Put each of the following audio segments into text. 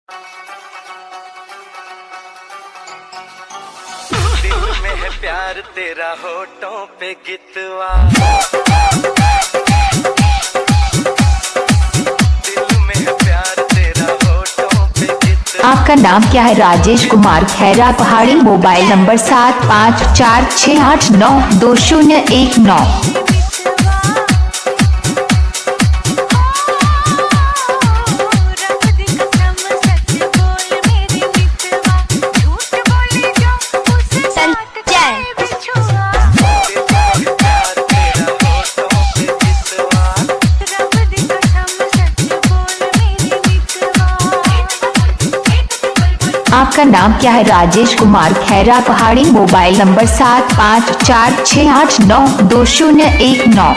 दिल में है प्यार तेरा होठों पे गितवा, दिल में है प्यार तेरा होठों पे गितवा। आपका नाम क्या है? राजेश कुमार खैरा पहाड़ी। Mobile number 7546892019। आपका नाम क्या है? राजेश कुमार खैरा पहाड़ी। Mobile number 7546892019।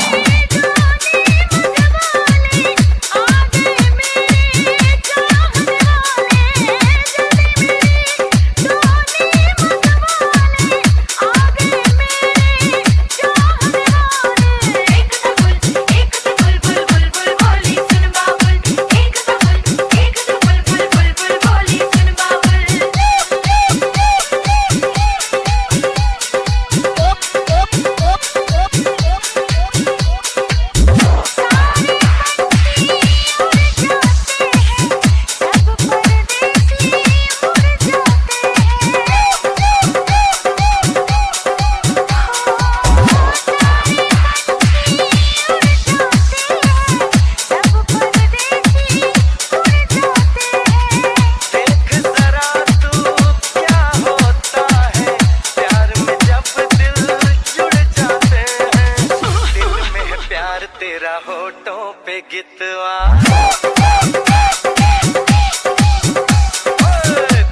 तेरा होठों पे गितवा,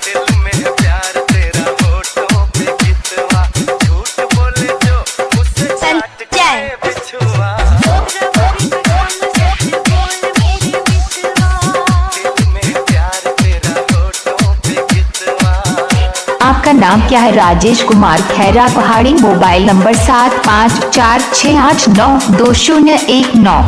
दिल में है प्यार तेरा होठों पे गितवा। झूठ बोले जो उससे काट के बिछुआ, दिल में है प्यार तेरा होठों पे गितवा। आपका नाम क्या है? राजेश कुमार खैरा पहाड़ी। Mobile number 7546892019।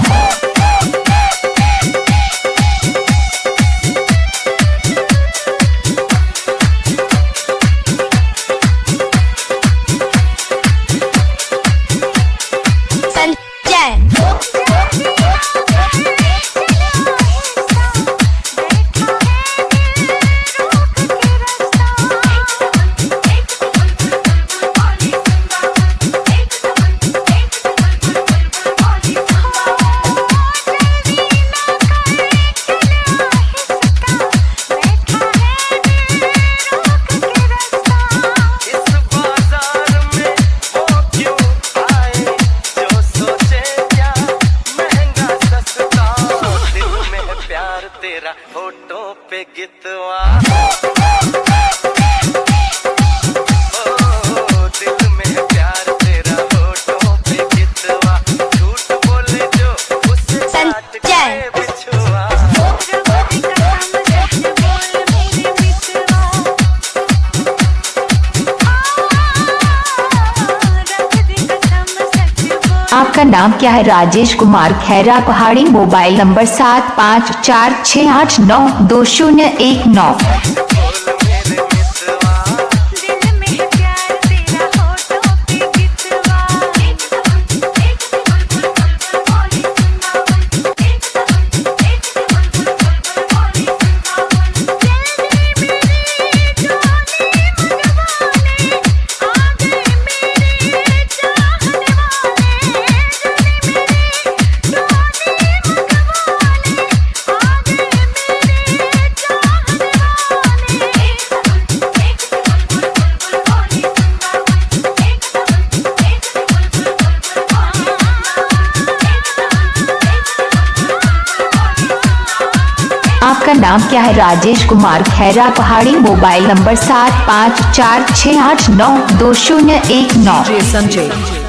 तेरा होठों पे गितवा, दिल में है प्यार तेरा होठों पे गितवा। झूठ बोले जो उससे काट के बिछुआ, आपका नाम क्या है? राजेश कुमार खैरा पहाड़ी। Mobile number 7546892019। आपका नाम क्या है? राजेश कुमार खैरा पहाड़ी। Mobile number 7546892019। संजय।